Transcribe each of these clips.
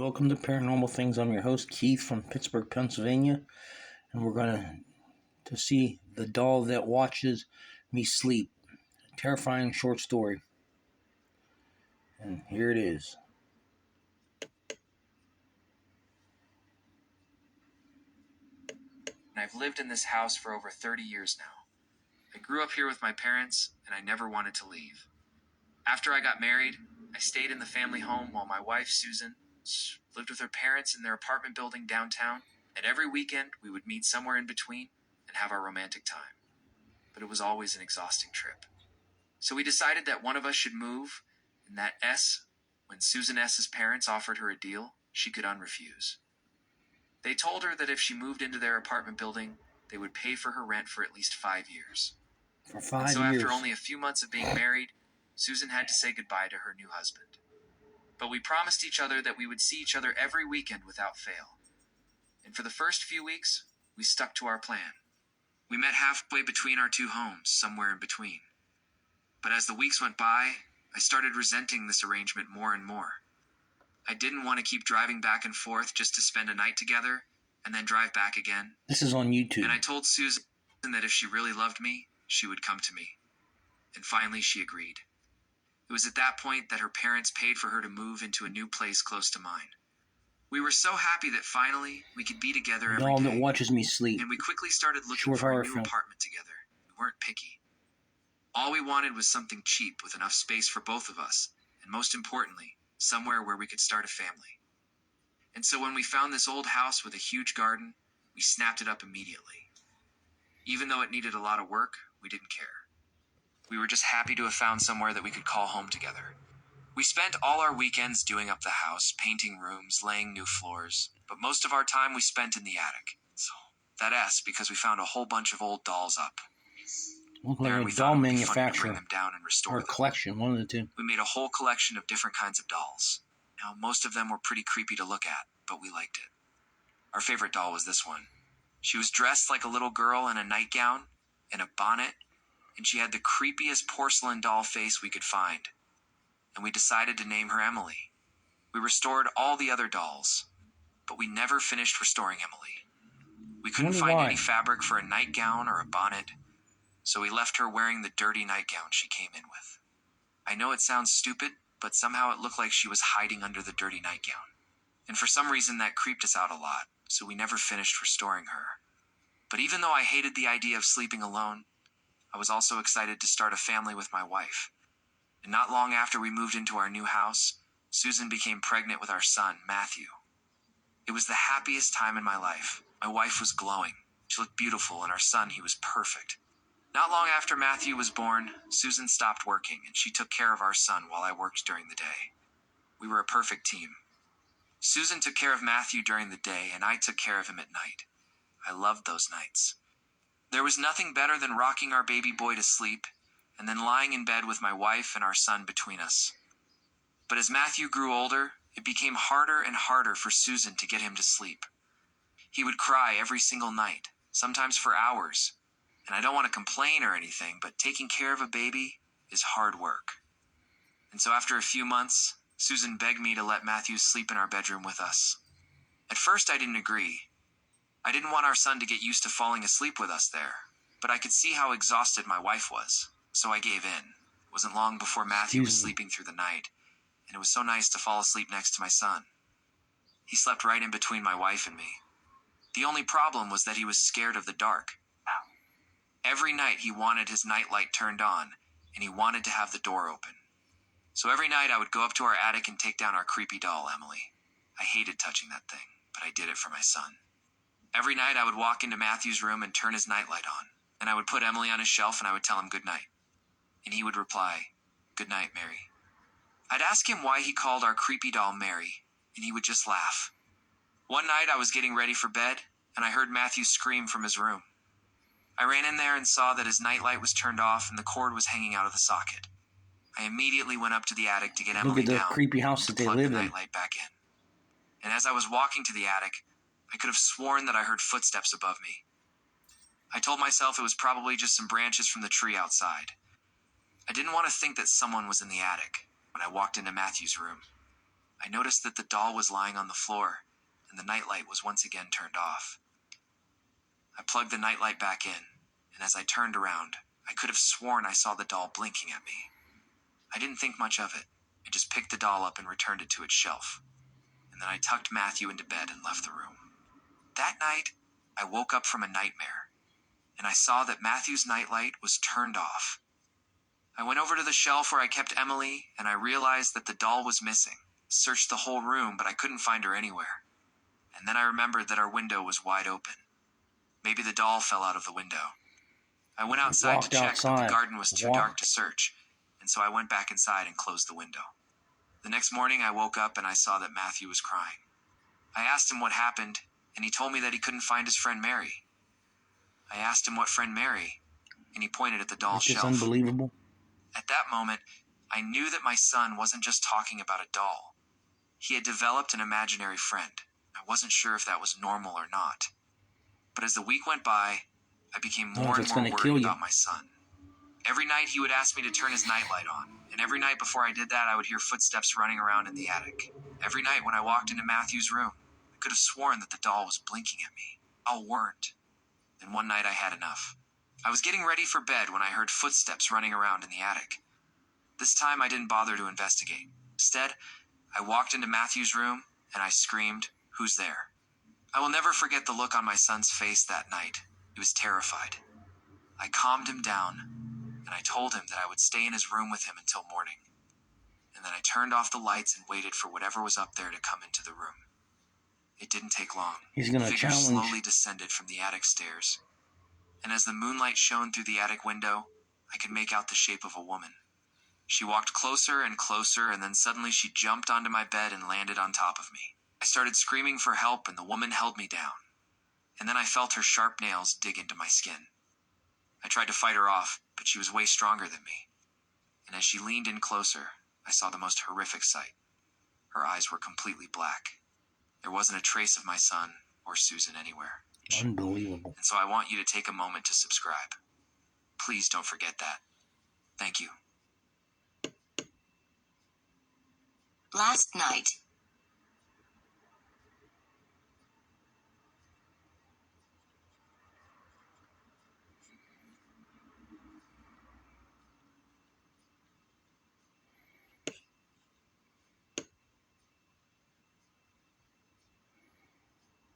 Welcome to Paranormal Things. I'm your host, Keith from Pittsburgh, Pennsylvania, and we're going to see The Doll That Watches Me Sleep. A terrifying short story. And here it is. I've lived in this house for over 30 years now. I grew up here with my parents, and I never wanted to leave. After I got married, I stayed in the family home while my wife, Susan, lived with her parents in their apartment building downtown, and every weekend we would meet somewhere in between and have our romantic time. But it was always an exhausting trip. So we decided that one of us should move, and that when Susan S.'s parents offered her a deal, she could unrefuse. They told her that if she moved into their apartment building, they would pay for her rent for at least 5 years. For 5 and so years. after only a few months of being married, Susan had to say goodbye to her new husband. But we promised each other that we would see each other every weekend without fail. And for the first few weeks, we stuck to our plan. We met halfway between our two homes, somewhere in between. But as the weeks went by, I started resenting this arrangement more and more. I didn't want to keep driving back and forth just to spend a night together and then drive back again. This is on YouTube. And I told Susan that if she really loved me, she would come to me. And finally, she agreed. It was at that point that her parents paid for her to move into a new place close to mine. We were so happy that finally we could be together every Doll day. That Watches Me Sleep. And we quickly started looking Short for a horror new film. apartment together. We weren't picky. All we wanted was something cheap with enough space for both of us, and most importantly, somewhere where we could start a family. And so when we found this old house with a huge garden, we snapped it up immediately. Even though it needed a lot of work, we didn't care. We were just happy to have found somewhere that we could call home together. We spent all our weekends doing up the house, painting rooms, laying new floors, but most of our time we spent in the attic. So that S because we found a whole bunch of old dolls up. Look There, like we a thought doll it would be funny to manufacturer. bring them down and restore Or a them. collection, one of the two. We made a whole collection of different kinds of dolls. Now, most of them were pretty creepy to look at, but we liked it. Our favorite doll was this one. She was dressed like a little girl in a nightgown and a bonnet, and she had the creepiest porcelain doll face we could find. And we decided to name her Emily. We restored all the other dolls, but we never finished restoring Emily. We couldn't Wonder find why. any fabric for a nightgown or a bonnet, so we left her wearing the dirty nightgown she came in with. I know it sounds stupid, but somehow it looked like she was hiding under the dirty nightgown. And for some reason that creeped us out a lot, so we never finished restoring her. But even though I hated the idea of sleeping alone, I was also excited to start a family with my wife. And not long after we moved into our new house, Susan became pregnant with our son, Matthew. It was the happiest time in my life. My wife was glowing. She looked beautiful, and our son, he was perfect. Not long after Matthew was born, Susan stopped working, and she took care of our son while I worked during the day. We were a perfect team. Susan took care of Matthew during the day, and I took care of him at night. I loved those nights. There was nothing better than rocking our baby boy to sleep, and then lying in bed with my wife and our son between us. But as Matthew grew older, it became harder and harder for Susan to get him to sleep. He would cry every single night, sometimes for hours. And I don't want to complain or anything, but taking care of a baby is hard work. And so after a few months, Susan begged me to let Matthew sleep in our bedroom with us. At first I didn't agree. I didn't want our son to get used to falling asleep with us there, but I could see how exhausted my wife was, so I gave in. It wasn't long before Matthew was sleeping through the night, and it was so nice to fall asleep next to my son. He slept right in between my wife and me. The only problem was that he was scared of the dark. Every night he wanted his nightlight turned on, and he wanted to have the door open. So every night I would go up to our attic and take down our creepy doll, Emily. I hated touching that thing, but I did it for my son. Every night I would walk into Matthew's room and turn his nightlight on, and I would put Emily on his shelf and I would tell him good night. And he would reply, "Good night, Mary." I'd ask him why he called our creepy doll Mary, and he would just laugh. One night I was getting ready for bed, and I heard Matthew scream from his room. I ran in there and saw that his nightlight was turned off and the cord was hanging out of the socket. I immediately went up to the attic to get Emily Look at the down creepy house and that they plug the live in. nightlight back in. And as I was walking to the attic, I could have sworn that I heard footsteps above me. I told myself it was probably just some branches from the tree outside. I didn't want to think that someone was in the attic when I walked into Matthew's room. I noticed that the doll was lying on the floor, and the nightlight was once again turned off. I plugged the nightlight back in, and as I turned around, I could have sworn I saw the doll blinking at me. I didn't think much of it. I just picked the doll up and returned it to its shelf. And then I tucked Matthew into bed and left the room. That night, I woke up from a nightmare, and I saw that Matthew's nightlight was turned off. I went over to the shelf where I kept Emily, and I realized that the doll was missing. Searched the whole room, but I couldn't find her anywhere. And then I remembered that our window was wide open. Maybe the doll fell out of the window. I went outside to check, but the garden was too dark to search, and so I went back inside and closed the window. The next morning, I woke up and I saw that Matthew was crying. I asked him what happened, and he told me that he couldn't find his friend Mary. I asked him what friend Mary, and he pointed at the doll's shelf. It's unbelievable. At that moment, I knew that my son wasn't just talking about a doll. He had developed an imaginary friend. I wasn't sure if that was normal or not. But as the week went by, I became more and more worried about my son. Every night he would ask me to turn his nightlight on, and every night before I did that, I would hear footsteps running around in the attic. Every night when I walked into Matthew's room, I could have sworn that the doll was blinking at me. All weren't. Then one night I had enough. I was getting ready for bed when I heard footsteps running around in the attic. This time I didn't bother to investigate. Instead, I walked into Matthew's room and I screamed, "Who's there?" I will never forget the look on my son's face that night. He was terrified. I calmed him down, and I told him that I would stay in his room with him until morning. And then I turned off the lights and waited for whatever was up there to come into the room. It didn't take long. He's going to The figure challenge. slowly descended from the attic stairs, and as the moonlight shone through the attic window, I could make out the shape of a woman. She walked closer and closer, and then suddenly she jumped onto my bed and landed on top of me. I started screaming for help, and the woman held me down. And then I felt her sharp nails dig into my skin. I tried to fight her off, but she was way stronger than me. And as she leaned in closer, I saw the most horrific sight. Her eyes were completely black. There wasn't a trace of my son or Susan anywhere. Unbelievable. And so I want you to take a moment to subscribe. Please don't forget that. Thank you. Last night.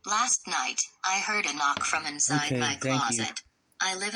Last night, I heard a knock from inside my closet. I live